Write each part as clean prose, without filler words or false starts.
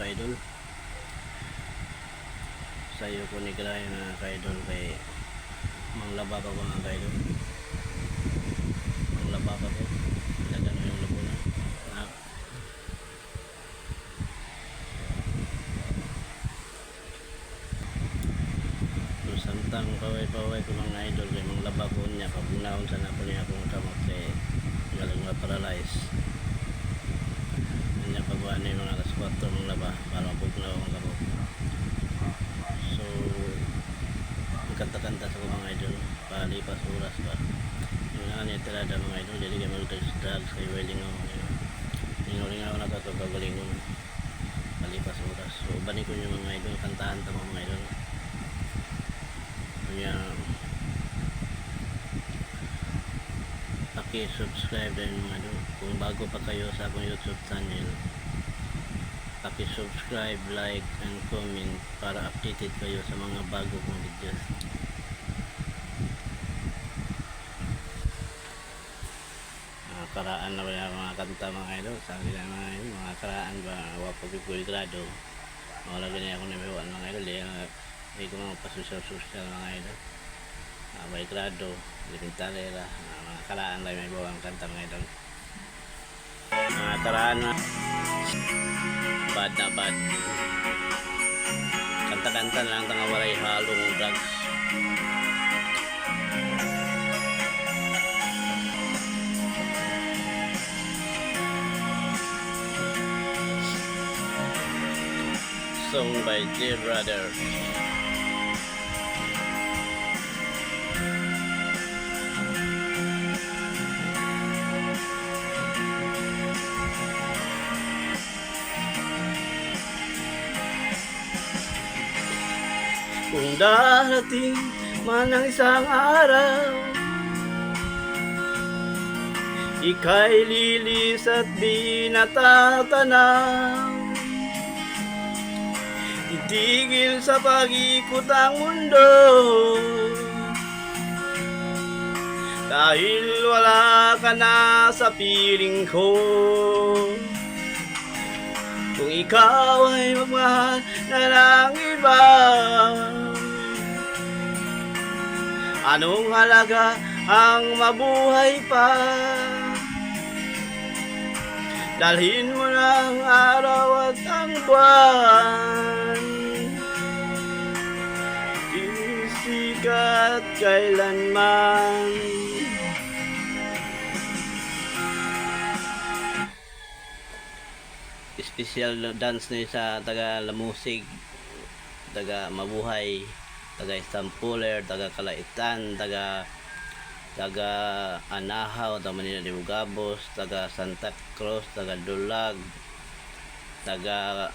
ka-idol. Sayo ko ni Gray mga ka-idol kay manglaba pa mga ka-idol. Manglaba pa ko. Ilagyan yung labo na. Samtang paway-paway ko mga idol kay manglaba ko niya. Pagbunaon sa napo niya akong kamot kay galing ma-paralyze. Kanya pagbuhan na yung mga alas 4 manglaba para mapugnaw ang kamot. So kanta-kanta sa mga idol palipas oras pa yung nani tirada mga idol jadi kayo mag-drugs kayo welding ako ling ako nakakagaling nun palipas oras so bani ko yung mga idol kantahan tama mga idol kaya paki-subscribe din mga idol kung bago pa kayo sa akong YouTube channel paki-subscribe, like, and comment para updated kayo sa mga bago kong videos. Karaan na ba yung mga kanta mga idol? Sabi lang mga idol, mga karaan ba wapag-iguy grado. Wala ganyan ako nabiwan mga idol. Hindi ko mga pasosyal mga idol. May grado, litintalera, mga karaan lang may bawang kanta mga idol. Mga karaan na bad na bad kanta-kanta na lang tanga walay halong drugs song by Dear Brother. Kung darating man ang isang araw, ika'y lilis at di natatanaw. Titigil sa pag-ikot ang mundo, dahil wala ka na sa piling ko. Kung ikaw ay magmahal na ng iba, anong halaga ang mabuhay pa? Dalhin mo na ang araw at ang buwan, di sikat kailanman. Special dance na sa taga Lamusig, taga Mabuhay, taga Istampuler, taga Kalaitan, taga Anahaw, taga Manila de Bugabos, taga Santa Cruz, taga Dulag, taga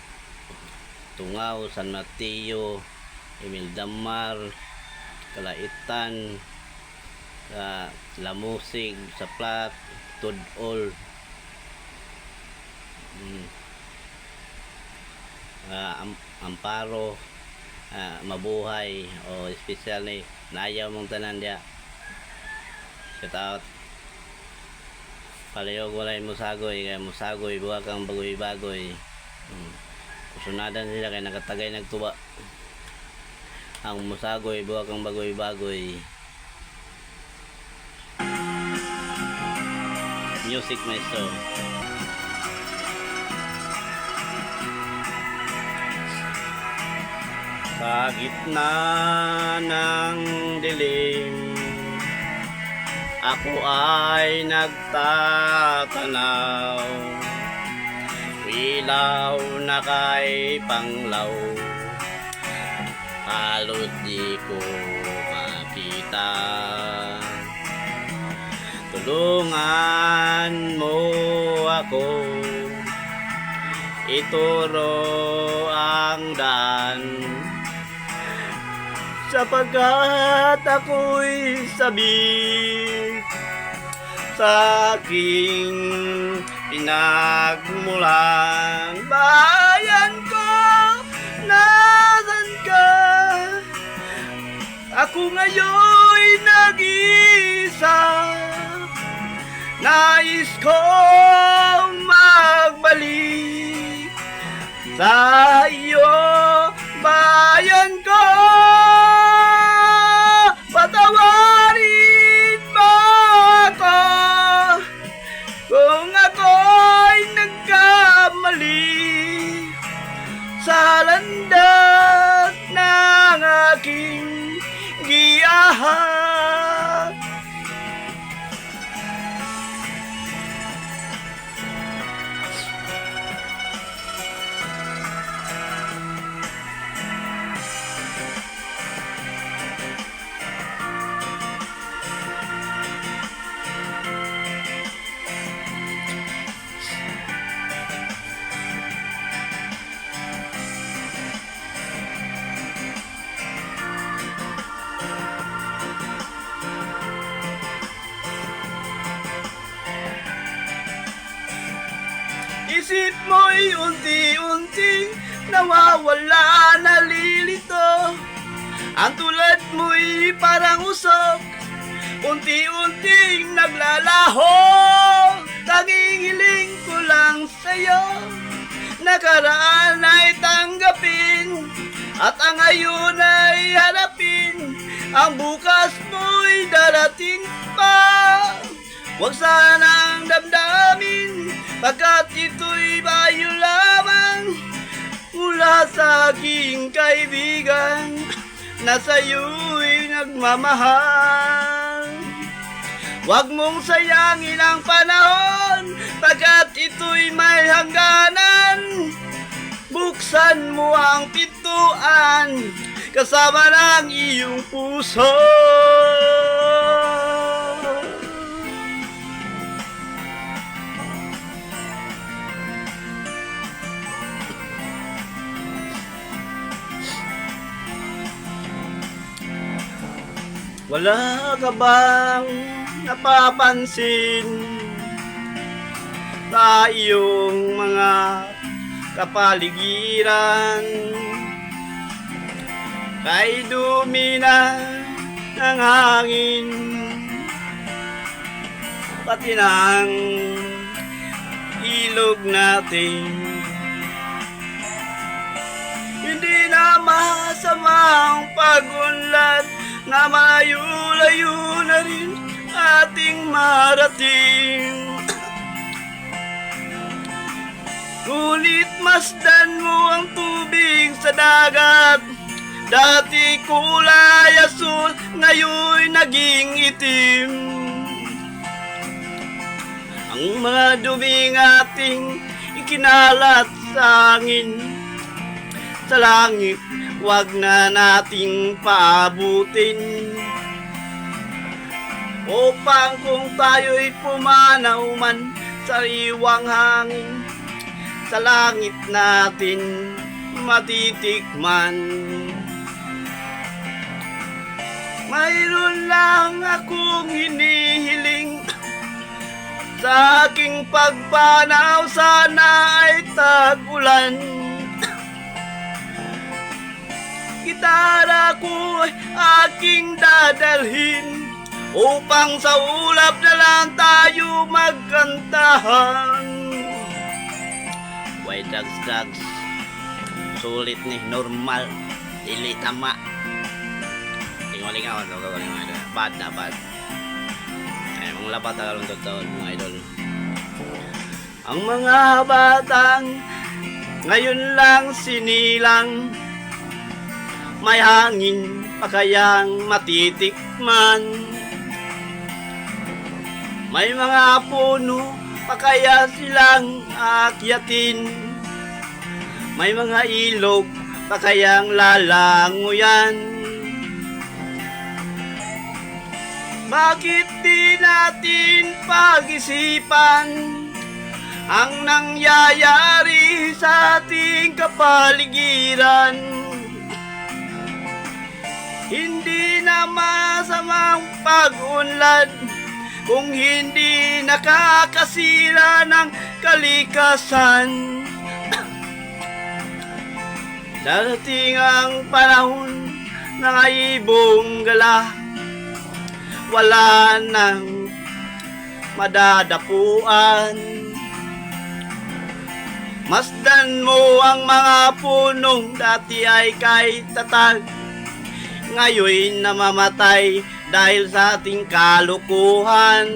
Tungaw, San Mateo, Emil Damar, Kalaitan, Lamusig, Saplat, Tudol, Amparo, Mabuhay, o special ni nayaw mong tanan dia. Shout out palihog walay musagoy kay musagoy buha kang bagoy-bagoy. Kusunadan sila kay nakatagay nagtuba ang musagoy buha kang bagoy-bagoy. Music maestro. Sa gitna ng dilim, ako ay nagtatanaw, ilaw na kay panglaw, halos di ko makita. Tulungan mo ako, ituro ang daan, sapagkat ako'y sabik sa aking pinagmulan. Bayan ko, nasan ka? Ako ngayon'y nag-iisa, nais ko magbalik sa landas ng aking giyahan. Isip mo'y unti-unting nawawala, nalilito. Ang tulad mo'y parang usok, unti-unting naglalaho. Tanging hiling ko lang sa'yo, nakaraan ay tanggapin, at ang ngayon ay harapin. Ang bukas mo'y darating pa, huwag sanang damdamin, pagkat ito'y bayo lamang mula sa aking kaibigan na sa'yo'y nagmamahal. Huwag mong sayangin ang panahon, pagkat ito'y may hangganan. Buksan mo ang pintuan, kasama ng iyong puso. Wala ka bang napapansin sa iyong mga kapaligiran? Kay dumi na ng hangin, pati ng ilog natin. Hindi na masamang pag-unlad na malayo-layo na rin ating marating. Ngunit masdan mo ang tubig sa dagat, dati kulay asul, ngayon naging itim. Ang mga duming ating ikinalat sa hangin, sa langit wag na nating paabutin, upang kung tayo'y pumanaw man sa iwang hangin, sa langit natin matitikman. Mayroon lang akong hinihiling, sa aking pagpanaw sana ay tag-ulan. Gitara ko ay aking dadalhin, upang sa ulap na lang tayo magkantahan. Why dags, sulit ni, normal, dili tama. Tinguling ako, bad na bad. Ay, mga labat tagalong totoo, mga idol. Ang mga batang ngayon lang sinilang, may hangin pa kayang matitikman. May mga puno pa kaya silang akyatin. May mga ilog pa kayang lalanguyan. Bakit di natin pag-isipan ang nangyayari sa ating kapaligiran? Hindi na masamang pag-unlad kung hindi nakakasira ng kalikasan. Darating ang panahon ng ibong gala, wala nang madadapuan. Masdan mo ang mga punong dati ay kay tatag, ngayon namamatay dahil sa ating kalukuhan.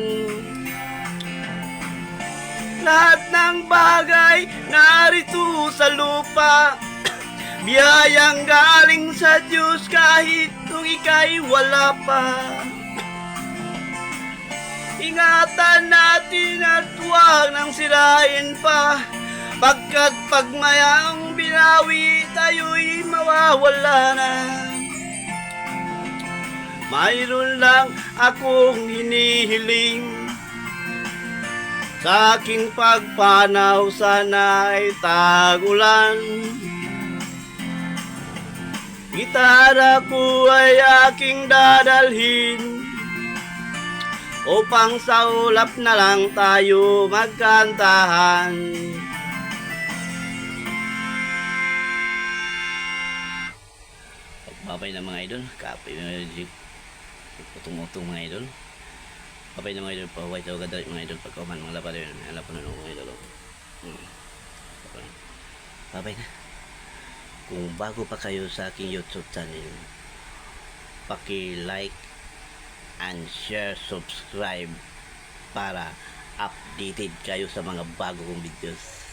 Lahat ng bagay narito sa lupa Biyayang galing sa Diyos kahit nung ika'y wala pa. Ingatan natin at huwag nang sirain pa, pagkat pag mayang binawi tayo'y mawawala na. Mayroon lang akong hinihiling, sa aking pagpanaw sana ay tagulan. Gitara ko ay aking dadalhin, upang sa ulap na lang tayo magkantahan. Babay na mga idol, kape na utong-utong mga idol. Babay na mga idol, paway tayo kadali mga idol, pagkaman mga lapad yun, alap na nung mga idol. Babay na. Kung bago pa kayo sa aking YouTube channel, paki-like and share, subscribe para updated kayo sa mga bago kong videos.